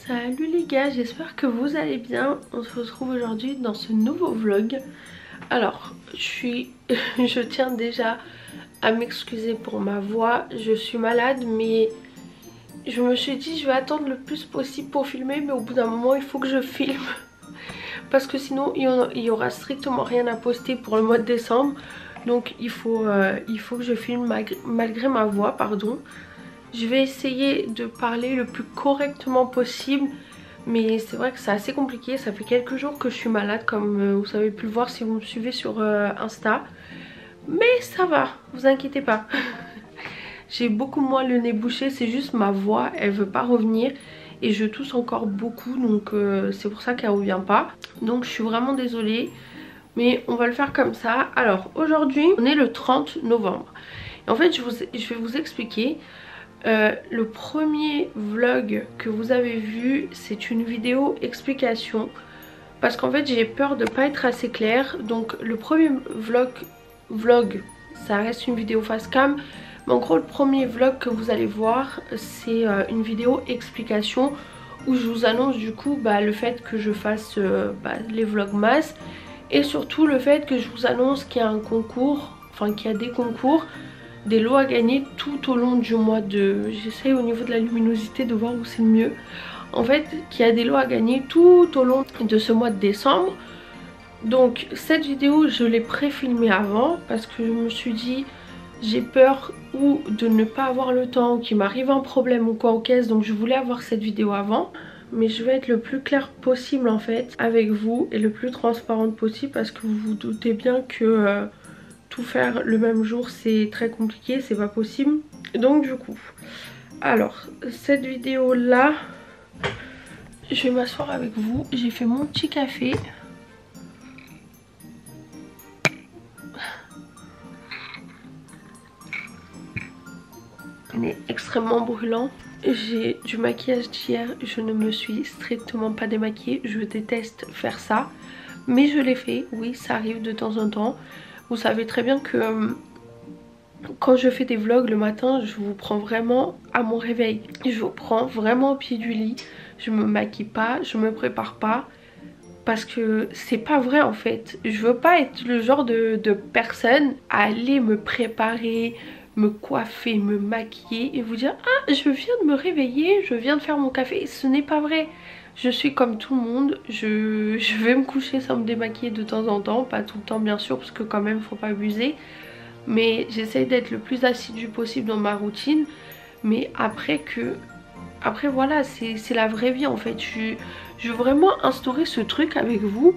Salut les gars, j'espère que vous allez bien. On se retrouve aujourd'hui dans ce nouveau vlog. Alors, je tiens déjà à m'excuser pour ma voix. Je suis malade, mais je me suis dit je vais attendre le plus possible pour filmer. Mais au bout d'un moment, il faut que je filme. Parce que sinon, il y aura strictement rien à poster pour le mois de décembre. Donc il faut que je filme malgré ma voix, pardon. Je vais essayer de parler le plus correctement possible. Mais c'est vrai que c'est assez compliqué. Ça fait quelques jours que je suis malade, comme vous avez pu le voir si vous me suivez sur Insta. Mais ça va, vous inquiétez pas. J'ai beaucoup moins le nez bouché. C'est juste ma voix, elle veut pas revenir. Et je tousse encore beaucoup, donc c'est pour ça qu'elle revient pas. Donc je suis vraiment désolée. Mais on va le faire comme ça. Alors aujourd'hui, on est le 30 novembre. Et en fait, je vais vous expliquer. Le premier vlog que vous avez vu, c'est une vidéo explication. Parce qu'en fait, j'ai peur de pas être assez claire. Donc le premier vlog, ça reste une vidéo face cam. Mais en gros, le premier vlog que vous allez voir, c'est une vidéo explication. Où je vous annonce du coup le fait que je fasse les vlogmas. Et surtout le fait que je vous annonce qu'il y a un concours, enfin qu'il y a des concours, des lots à gagner tout au long du mois de... J'essaye au niveau de la luminosité de voir où c'est le mieux. En fait, qu'il y a des lots à gagner tout au long de ce mois de décembre. Donc cette vidéo, je l'ai pré-filmée avant parce que je me suis dit j'ai peur ou de ne pas avoir le temps ou qu'il m'arrive un problème ou quoi aux caisses. Donc je voulais avoir cette vidéo avant. Mais je vais être le plus clair possible en fait avec vous et le plus transparente possible parce que vous vous doutez bien que tout faire le même jour c'est très compliqué, c'est pas possible. Donc du coup, alors cette vidéo là, je vais m'asseoir avec vous. J'ai fait mon petit café. Il est extrêmement brûlant. J'ai du maquillage d'hier, je ne me suis strictement pas démaquillée, je déteste faire ça. Mais je l'ai fait, oui ça arrive de temps en temps. Vous savez très bien que quand je fais des vlogs le matin, je vous prends vraiment à mon réveil. Je vous prends vraiment au pied du lit, je me maquille pas, je me prépare pas. Parce que c'est pas vrai en fait. Je veux pas être le genre de personne à aller me préparer, me coiffer, me maquiller et vous dire ah je viens de me réveiller, je viens de faire mon café. Ce n'est pas vrai. Je suis comme tout le monde, je vais me coucher sans me démaquiller de temps en temps, pas tout le temps bien sûr parce que quand même faut pas abuser. Mais j'essaye d'être le plus assidu possible dans ma routine. Mais après voilà, c'est la vraie vie en fait. Je veux vraiment instaurer ce truc avec vous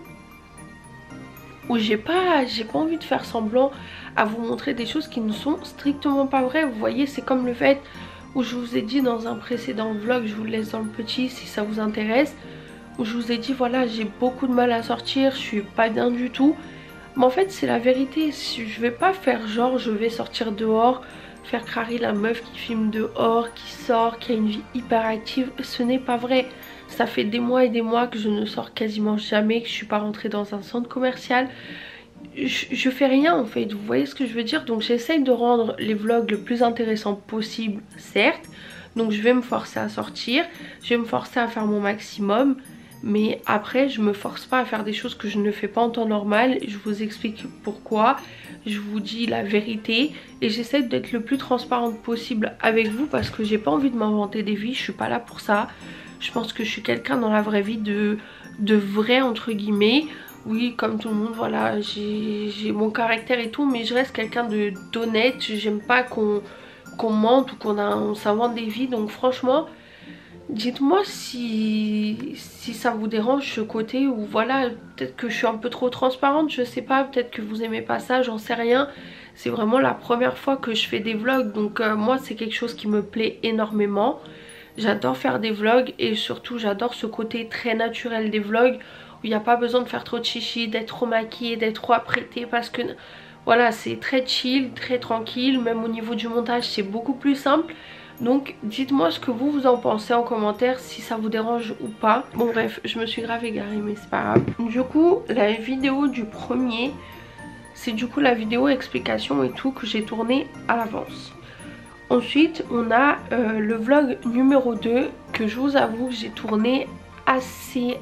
où j'ai pas envie de faire semblant à vous montrer des choses qui ne sont strictement pas vraies. Vous voyez, c'est comme le fait où je vous ai dit dans un précédent vlog, je vous le laisse dans le petit si ça vous intéresse, où je vous ai dit voilà j'ai beaucoup de mal à sortir, je suis pas bien du tout. Mais en fait c'est la vérité, je vais pas faire genre je vais sortir dehors, faire crari la meuf qui filme dehors, qui sort, qui a une vie hyper active. Ce n'est pas vrai. Ça fait des mois et des mois que je ne sors quasiment jamais, que je suis pas rentrée dans un centre commercial. Je fais rien en fait, vous voyez ce que je veux dire. Donc j'essaye de rendre les vlogs le plus intéressant possible, certes. Donc je vais me forcer à sortir, je vais me forcer à faire mon maximum. Mais après je me force pas à faire des choses que je ne fais pas en temps normal. Je vous explique pourquoi, je vous dis la vérité. Et j'essaie d'être le plus transparente possible avec vous parce que j'ai pas envie de m'inventer des vies, je suis pas là pour ça. Je pense que je suis quelqu'un dans la vraie vie de vrai entre guillemets. Oui comme tout le monde voilà, j'ai mon caractère et tout, mais je reste quelqu'un d'honnête. J'aime pas qu'on mente ou on s'invente des vies. Donc franchement dites-moi si ça vous dérange ce côté où voilà, peut-être que je suis un peu trop transparente, je sais pas, peut-être que vous aimez pas ça, j'en sais rien. C'est vraiment la première fois que je fais des vlogs, donc moi c'est quelque chose qui me plaît énormément. J'adore faire des vlogs et surtout j'adore ce côté très naturel des vlogs où il n'y a pas besoin de faire trop de chichi, d'être trop maquillée, d'être trop apprêtée parce que voilà c'est très chill, très tranquille. Même au niveau du montage c'est beaucoup plus simple. Donc dites-moi ce que vous en pensez en commentaire, si ça vous dérange ou pas. Bon bref, je me suis grave égarée mais c'est pas grave. Du coup la vidéo du premier, c'est du coup la vidéo explication et tout que j'ai tourné à l'avance. Ensuite on a le vlog numéro 2 que je vous avoue que j'ai tourné assez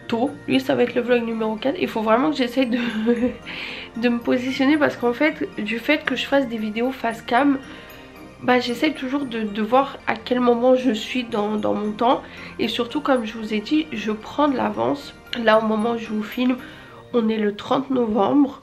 tôt. Lui ça va être le vlog numéro 4. Il faut vraiment que j'essaye de me positionner parce qu'en fait du fait que je fasse des vidéos face cam, bah j'essaye toujours de voir à quel moment je suis dans mon temps. Et surtout comme je vous ai dit, je prends de l'avance. Là au moment où je vous filme, on est le 30 novembre.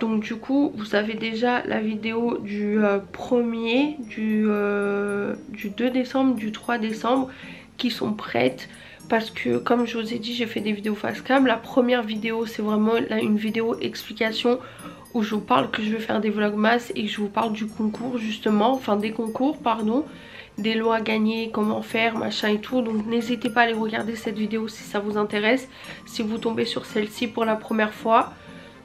Donc du coup vous avez déjà la vidéo du 1er, du 2 décembre, du 3 décembre qui sont prêtes. Parce que comme je vous ai dit, j'ai fait des vidéos face cam. La première vidéo c'est vraiment une vidéo explication où je vous parle que je vais faire des vlogmas et que je vous parle du concours justement, enfin des concours pardon, des lots à gagner, comment faire, machin et tout. Donc n'hésitez pas à aller regarder cette vidéo si ça vous intéresse. Si vous tombez sur celle-ci pour la première fois,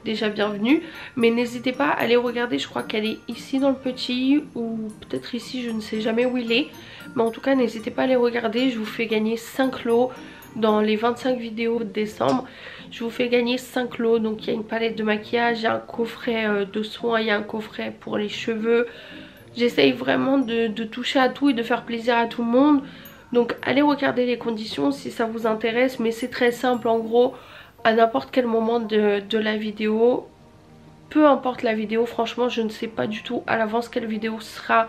déjà bienvenue. Mais n'hésitez pas à aller regarder, je crois qu'elle est ici dans le petit ou peut-être ici, je ne sais jamais où il est. Mais en tout cas n'hésitez pas à aller regarder, je vous fais gagner 5 lots. Dans les 25 vidéos de décembre, je vous fais gagner 5 lots. Donc il y a une palette de maquillage, il y a un coffret de soins, il y a un coffret pour les cheveux. J'essaye vraiment de toucher à tout et de faire plaisir à tout le monde. Donc allez regarder les conditions si ça vous intéresse. Mais c'est très simple en gros, à n'importe quel moment de la vidéo. Peu importe la vidéo, franchement je ne sais pas du tout à l'avance quelle vidéo sera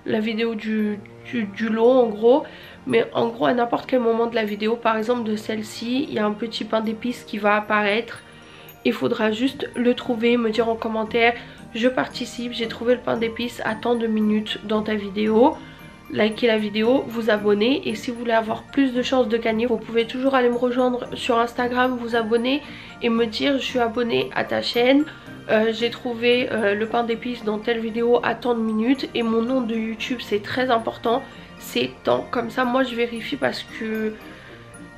la vidéo du lot en gros. Mais en gros à n'importe quel moment de la vidéo, par exemple de celle-ci, il y a un petit pain d'épices qui va apparaître. Il faudra juste le trouver, me dire en commentaire je participe, j'ai trouvé le pain d'épices à tant de minutes dans ta vidéo. Likez la vidéo, vous abonner. Et si vous voulez avoir plus de chances de gagner, vous pouvez toujours aller me rejoindre sur Instagram, vous abonner et me dire je suis abonnée à ta chaîne. J'ai trouvé le pain d'épices dans telle vidéo à tant de minutes. Et mon nom de YouTube c'est très important, c'est tant. Comme ça moi je vérifie parce que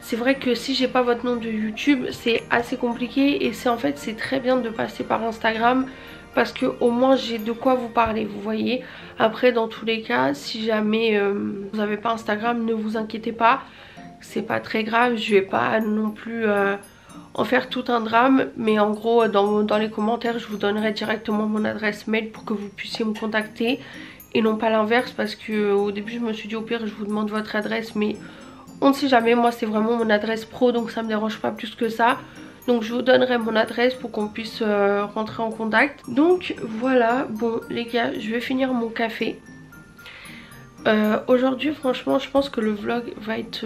c'est vrai que si j'ai pas votre nom de YouTube c'est assez compliqué. Et c'est en fait c'est très bien de passer par Instagram parce que au moins j'ai de quoi vous parler, vous voyez. Après dans tous les cas si jamais vous n'avez pas Instagram, ne vous inquiétez pas, c'est pas très grave. Je vais pas non plus en faire tout un drame, mais en gros dans les commentaires je vous donnerai directement mon adresse mail pour que vous puissiez me contacter et non pas l'inverse. Parce que au début je me suis dit au pire je vous demande votre adresse, mais on ne sait jamais. Moi c'est vraiment mon adresse pro donc ça me dérange pas plus que ça. Donc je vous donnerai mon adresse pour qu'on puisse rentrer en contact. Donc voilà, bon les gars, je vais finir mon café. Aujourd'hui franchement je pense que le vlog va être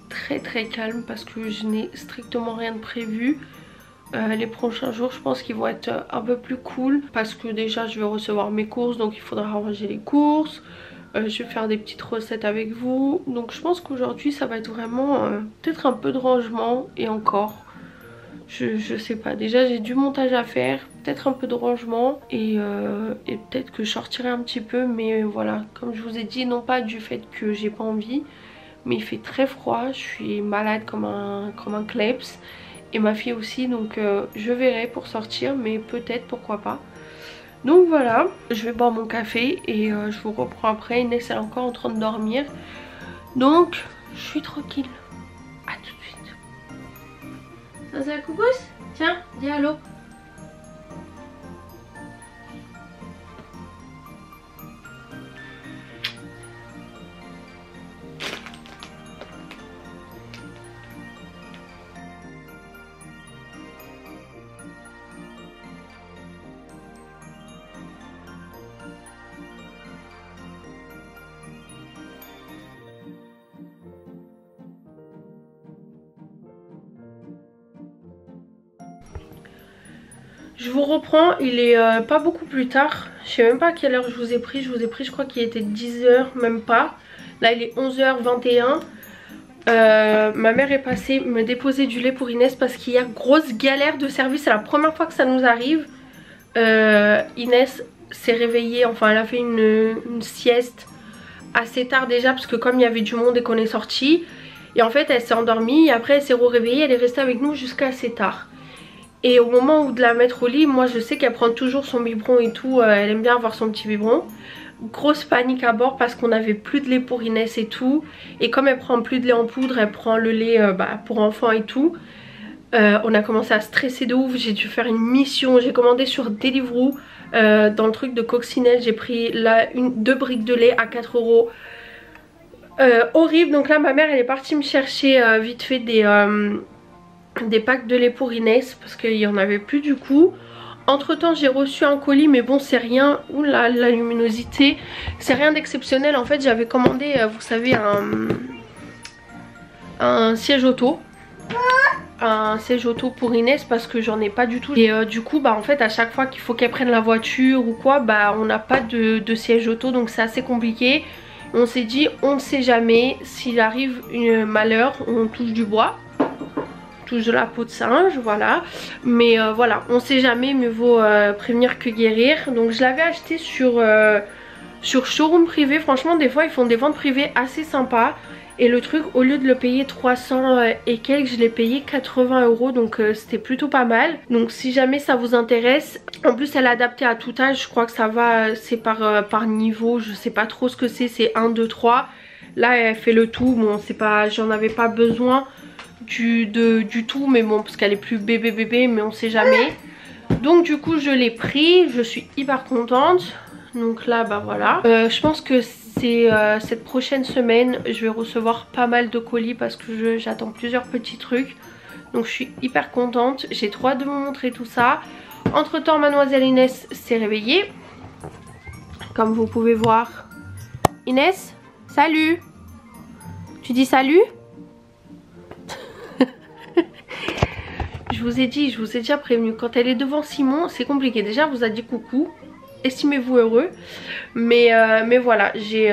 très calme parce que je n'ai strictement rien de prévu. Les prochains jours je pense qu'ils vont être un peu plus cool parce que déjà je vais recevoir mes courses, donc il faudra ranger les courses. Je vais faire des petites recettes avec vous. Donc je pense qu'aujourd'hui ça va être vraiment peut-être un peu de rangement et encore. Je sais pas, déjà j'ai du montage à faire, peut-être un peu de rangement et peut-être que je sortirai un petit peu. Mais voilà, comme je vous ai dit, non pas du fait que j'ai pas envie, mais il fait très froid, je suis malade comme un kleps. Et ma fille aussi, donc je verrai pour sortir, mais peut-être, pourquoi pas. Donc voilà, je vais boire mon café et je vous reprends après. Inès elle est encore en train de dormir, donc je suis tranquille. À tout de suite. Ça c'est la coupousse? Tiens, dis allô. Je vous reprends, il est pas beaucoup plus tard. Je sais même pas à quelle heure je vous ai pris. Je vous ai pris, je crois qu'il était 10 h, même pas. Là il est 11 h 21. Ma mère est passée me déposer du lait pour Inès parce qu'il y a grosse galère de service. C'est la première fois que ça nous arrive. Inès s'est réveillée, enfin elle a fait une sieste assez tard déjà parce que comme il y avait du monde et qu'on est sorti. Et en fait elle s'est endormie et après elle s'est réveillée, elle est restée avec nous jusqu'à assez tard. Et au moment où de la mettre au lit, moi je sais qu'elle prend toujours son biberon et tout, elle aime bien avoir son petit biberon. grosse panique à bord parce qu'on avait plus de lait pour Inès et tout. Et comme elle prend plus de lait en poudre, elle prend le lait pour enfants et tout. On a commencé à stresser de ouf. J'ai dû faire une mission, j'ai commandé sur Deliveroo dans le truc de coccinelle. J'ai pris là 2 briques de lait à 4 €. Horrible. Donc là ma mère elle est partie me chercher vite fait des packs de lait pour Inès parce qu'il n'y en avait plus du coup. Entre temps j'ai reçu un colis, mais bon c'est rien. Oula, la luminosité, c'est rien d'exceptionnel. En fait j'avais commandé vous savez un siège auto. Un siège auto pour Inès parce que j'en ai pas du tout. Et du coup en fait à chaque fois qu'il faut qu'elle prenne la voiture ou quoi, on n'a pas de siège auto, donc c'est assez compliqué. On s'est dit on ne sait jamais, s'il arrive un malheur on touche du bois, touche de la peau de singe, voilà. Mais voilà, on sait jamais, mieux vaut prévenir que guérir. Donc je l'avais acheté sur showroom privé. Franchement des fois ils font des ventes privées assez sympas. Et le truc, au lieu de le payer 300 et quelques, je l'ai payé 80 €. Donc c'était plutôt pas mal. Donc si jamais ça vous intéresse. En plus elle est adaptée à tout âge. Je crois que ça va, c'est par niveau. Je sais pas trop ce que c'est 1, 2, 3. Là elle fait le tout. Bon c'est pas, j'en avais pas besoin du tout. Mais bon parce qu'elle est plus bébé. Mais on sait jamais. Donc du coup je l'ai pris. Je suis hyper contente. Donc là voilà. Je pense que c'est cette prochaine semaine je vais recevoir pas mal de colis parce que j'attends plusieurs petits trucs. Donc je suis hyper contente. J'ai trop hâte de vous montrer tout ça. Entre temps mademoiselle Inès s'est réveillée. Comme vous pouvez voir. Inès, salut. Tu dis salut? Je vous ai déjà prévenu. Quand elle est devant Simon c'est compliqué. Déjà elle vous a dit coucou. Estimez-vous heureux, mais voilà, j'ai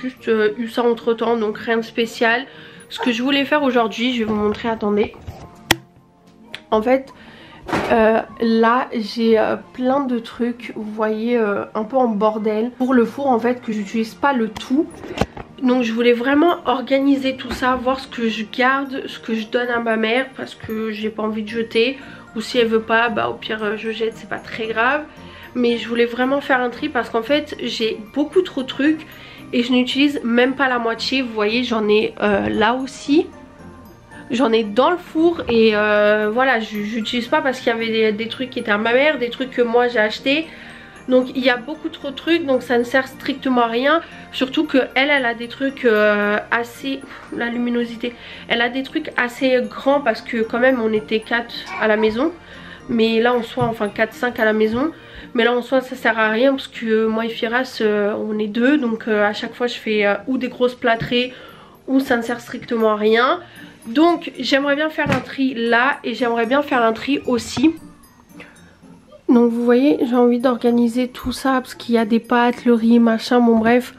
juste eu ça entre temps, donc rien de spécial. Ce que je voulais faire aujourd'hui, je vais vous montrer, attendez. En fait là j'ai plein de trucs, vous voyez, un peu en bordel pour le four en fait, que j'utilise pas le tout. Donc je voulais vraiment organiser tout ça, voir ce que je garde, ce que je donne à ma mère parce que j'ai pas envie de jeter, ou si elle veut pas, au pire je jette, c'est pas très grave. Mais je voulais vraiment faire un tri parce qu'en fait j'ai beaucoup trop de trucs et je n'utilise même pas la moitié. Vous voyez j'en ai là aussi, j'en ai dans le four et voilà, j'utilise pas parce qu'il y avait des trucs qui étaient à ma mère, des trucs que moi j'ai acheté. Donc il y a beaucoup trop de trucs, donc ça ne sert strictement à rien. Surtout que elle a des trucs assez, la luminosité, elle a des trucs assez grands parce que quand même on était 4 à la maison. Mais là en soi, enfin 4-5 à la maison. Mais là en soi ça sert à rien parce que moi et Firas on est 2. Donc à chaque fois je fais ou des grosses plâtrées ou ça ne sert strictement à rien. Donc j'aimerais bien faire un tri là et j'aimerais bien faire un tri aussi. Donc vous voyez j'ai envie d'organiser tout ça parce qu'il y a des pâtes, le riz, machin, bon bref.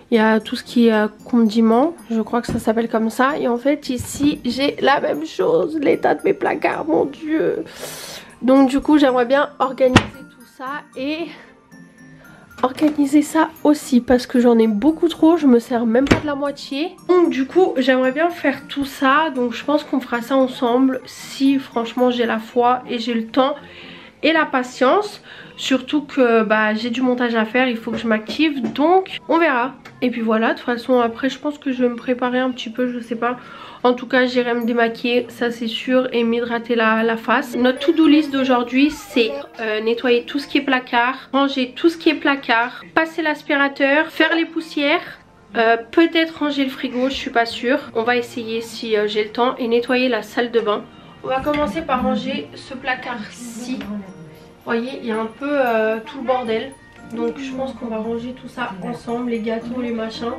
Il y a tout ce qui est condiments, je crois que ça s'appelle comme ça. Et en fait ici j'ai la même chose, l'état de mes placards, mon dieu. Donc du coup j'aimerais bien organiser tout ça et organiser ça aussi parce que j'en ai beaucoup trop, je me sers même pas de la moitié. Donc du coup j'aimerais bien faire tout ça, donc je pense qu'on fera ça ensemble si franchement j'ai la foi et j'ai le temps et la patience. Surtout que j'ai du montage à faire, il faut que je m'active, donc on verra. Et puis voilà, de toute façon après je pense que je vais me préparer un petit peu, je sais pas. En tout cas j'irai me démaquiller, ça c'est sûr, et m'hydrater la face. Notre to-do list d'aujourd'hui c'est nettoyer tout ce qui est placard, ranger tout ce qui est placard, passer l'aspirateur, faire les poussières, peut-être ranger le frigo, je suis pas sûre. On va essayer si j'ai le temps, et nettoyer la salle de bain. On va commencer par ranger ce placard-ci. Vous voyez, il y a un peu tout le bordel. Donc je pense qu'on va ranger tout ça ensemble, les gâteaux, les machins.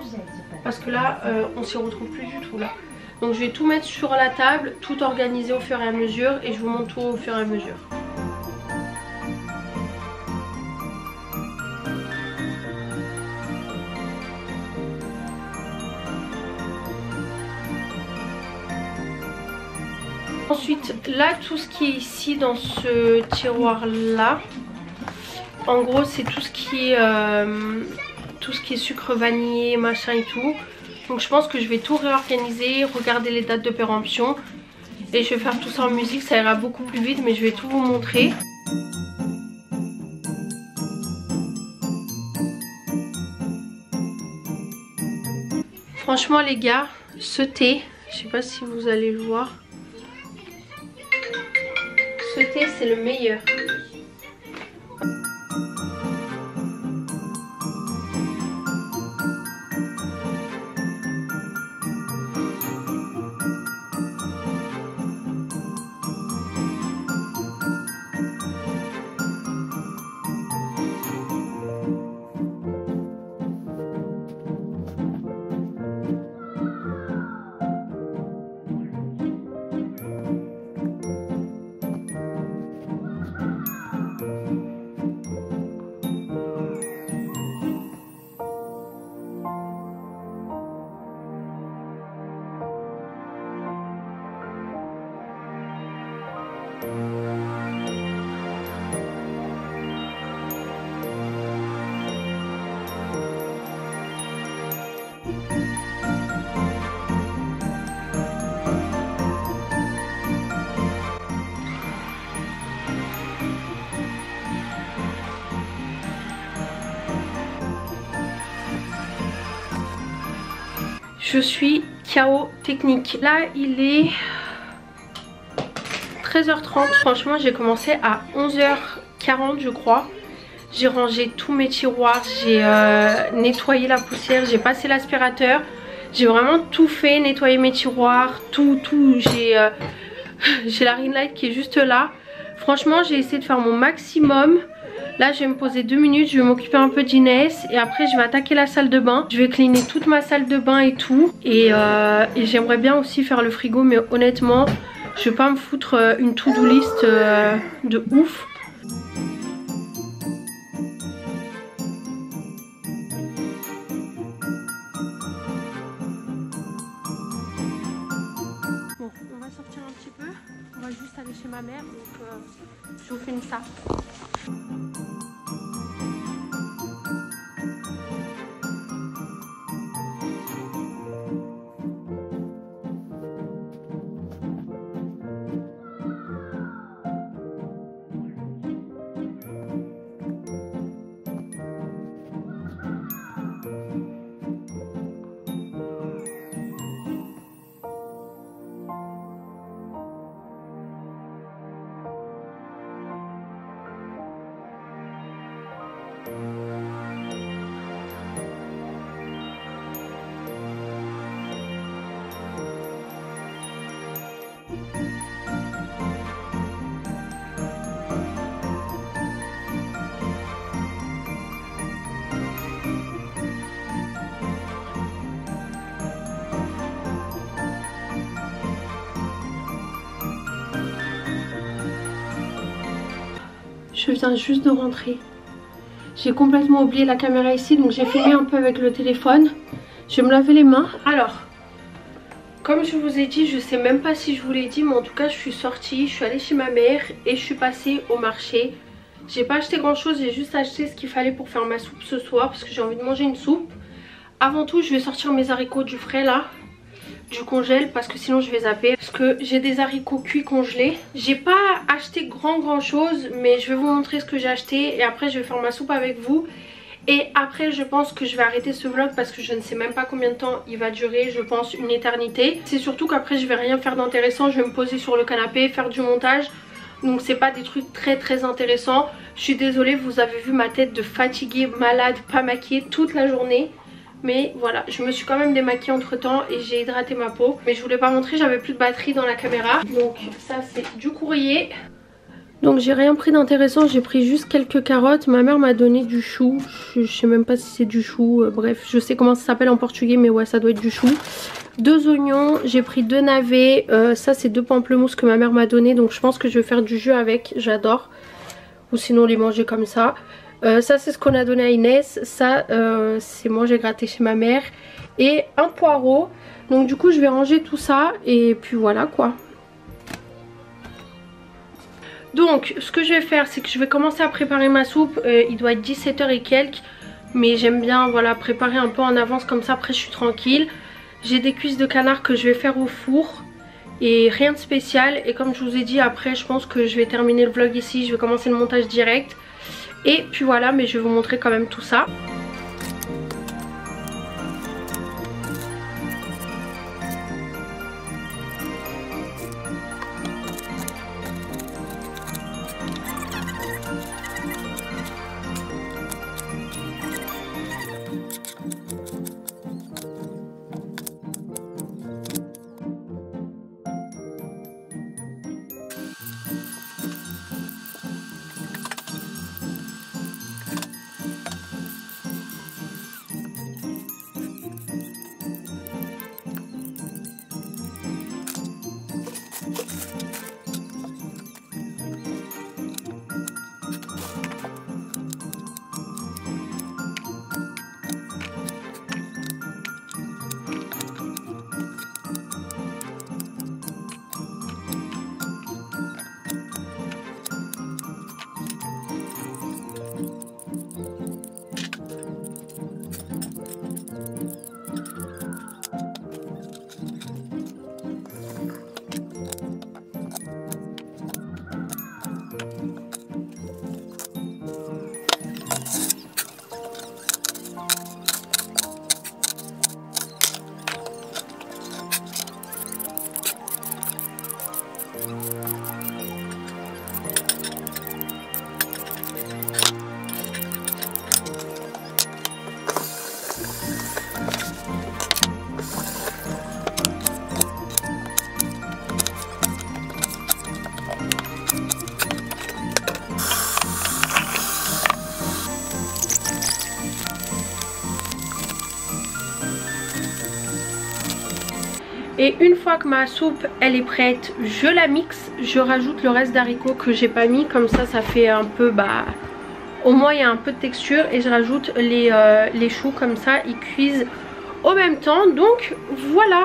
Parce que là, on s'y retrouve plus du tout là. Donc je vais tout mettre sur la table, tout organiser au fur et à mesure. Et je vous montre tout au fur et à mesure. Ensuite, là, tout ce qui est ici dans ce tiroir là, en gros c'est tout ce qui est sucre vanillé, machin et tout. Donc je pense que je vais tout réorganiser, regarder les dates de péremption. Et je vais faire tout ça en musique, ça ira beaucoup plus vite, mais je vais tout vous montrer. Donc là, tout ce qui est ici dans ce tiroir là, en gros c'est tout ce qui est sucre vanillé, machin et tout. Donc je pense que je vais tout réorganiser, regarder les dates de péremption. Et je vais faire tout ça en musique, ça ira beaucoup plus vite, mais je vais tout vous montrer. Franchement les gars, ce thé, je sais pas si vous allez le voir. Ce thé c'est le meilleur. Je suis KO technique. Là il est 13h30. Franchement j'ai commencé à 11h40 je crois. J'ai rangé tous mes tiroirs, j'ai nettoyé la poussière, j'ai passé l'aspirateur. J'ai vraiment tout fait, nettoyer mes tiroirs, tout. J'ai la ring light qui est juste là. Franchement j'ai essayé de faire mon maximum. Là je vais me poser 2 minutes, je vais m'occuper un peu d'Inès et après je vais attaquer la salle de bain. Je vais cleaner toute ma salle de bain et tout. Et j'aimerais bien aussi faire le frigo, mais honnêtement je vais pas me foutre une to-do list de ouf. Bon, on va sortir un petit peu. On va juste aller chez ma mère, donc je vous filme ça. Je viens juste de rentrer. J'ai complètement oublié la caméra ici, donc j'ai filmé un peu avec le téléphone. Je vais me laver les mains. Alors, comme je vous ai dit, je sais même pas si je vous l'ai dit, mais en tout cas je suis sortie, je suis allée chez ma mère et je suis passée au marché. J'ai pas acheté grand chose, j'ai juste acheté ce qu'il fallait pour faire ma soupe ce soir parce que j'ai envie de manger une soupe. Avant tout je vais sortir mes haricots du frais là, du congèle, parce que sinon je vais zapper. Parce que j'ai des haricots cuits congelés. J'ai pas acheté grand chose, mais je vais vous montrer ce que j'ai acheté et après je vais faire ma soupe avec vous. Et après je pense que je vais arrêter ce vlog parce que je ne sais même pas combien de temps il va durer, je pense une éternité. C'est surtout qu'après je vais rien faire d'intéressant, je vais me poser sur le canapé, faire du montage. Donc c'est pas des trucs très intéressants. Je suis désolée, vous avez vu ma tête de fatiguée, malade, pas maquillée toute la journée. Mais voilà, je me suis quand même démaquillée entre temps et j'ai hydraté ma peau. Mais je voulais pas montrer, j'avais plus de batterie dans la caméra. Donc ça c'est du courrier. Donc j'ai rien pris d'intéressant, j'ai pris juste quelques carottes. Ma mère m'a donné du chou, je sais même pas si c'est du chou. Bref, je sais comment ça s'appelle en portugais, mais ouais ça doit être du chou. 2 oignons, j'ai pris 2 navets. Ça c'est 2 pamplemousses que ma mère m'a donné. Donc je pense que je vais faire du jus avec, j'adore. Ou sinon les manger comme ça. Ça c'est ce qu'on a donné à Inès. Ça c'est moi j'ai gratté chez ma mère. Et un poireau. Donc du coup je vais ranger tout ça. Et puis voilà quoi. Donc ce que je vais faire c'est que je vais commencer à préparer ma soupe. Il doit être 17 h et quelques. Mais j'aime bien voilà préparer un peu en avance comme ça. Après je suis tranquille. J'ai des cuisses de canard que je vais faire au four. Et rien de spécial. Et comme je vous ai dit après je pense que je vais terminer le vlog ici. Je vais commencer le montage direct. Et puis voilà, mais je vais vous montrer quand même tout ça. Et une fois que ma soupe elle est prête, je la mixe. Je rajoute le reste d'haricots que j'ai pas mis. Comme ça fait un peu, au moins il y a un peu de texture. Et je rajoute les choux comme ça, ils cuisent au même temps. Donc voilà.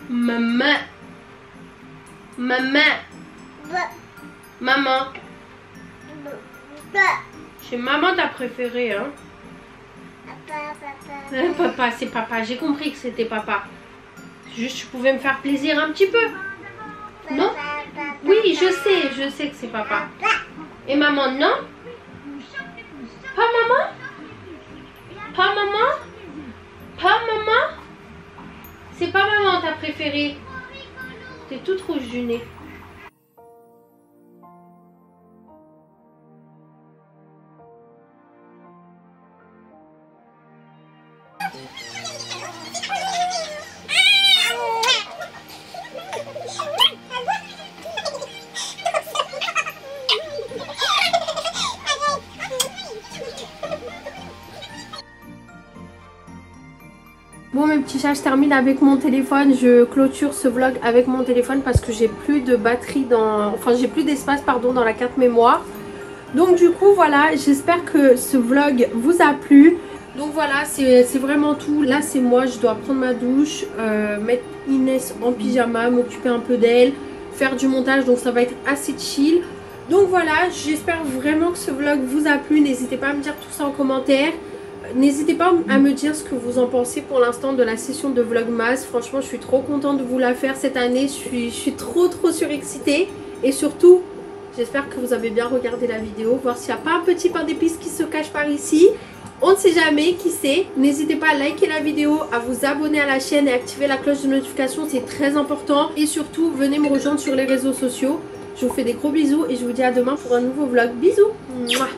Maman. Maman. Maman. C'est maman ta préférée, hein? Papa, c'est papa. J'ai compris que c'était papa. Juste, tu pouvais me faire plaisir un petit peu. Non? Oui, je sais que c'est papa. Et maman, non? Pas maman? Pas maman? Pas maman? C'est pas maman ta préférée. T'es toute rouge du nez. Bon mes petits chats, je termine avec mon téléphone. Je clôture ce vlog avec mon téléphone parce que j'ai plus de batterie j'ai plus d'espace pardon dans la carte mémoire. Donc du coup voilà, j'espère que ce vlog vous a plu. Donc voilà, c'est vraiment tout. Là c'est moi, je dois prendre ma douche, mettre Inès en pyjama, m'occuper un peu d'elle, faire du montage, donc ça va être assez chill. Donc voilà, j'espère vraiment que ce vlog vous a plu. N'hésitez pas à me dire tout ça en commentaire. N'hésitez pas à me dire ce que vous en pensez pour l'instant de la session de Vlogmas. Franchement, je suis trop contente de vous la faire cette année. Je suis trop surexcitée. Et surtout, j'espère que vous avez bien regardé la vidéo. Voir s'il n'y a pas un petit pain d'épices qui se cache par ici. On ne sait jamais, qui sait. N'hésitez pas à liker la vidéo, à vous abonner à la chaîne et activer la cloche de notification. C'est très important. Et surtout, venez me rejoindre sur les réseaux sociaux. Je vous fais des gros bisous et je vous dis à demain pour un nouveau vlog. Bisous. Mouah.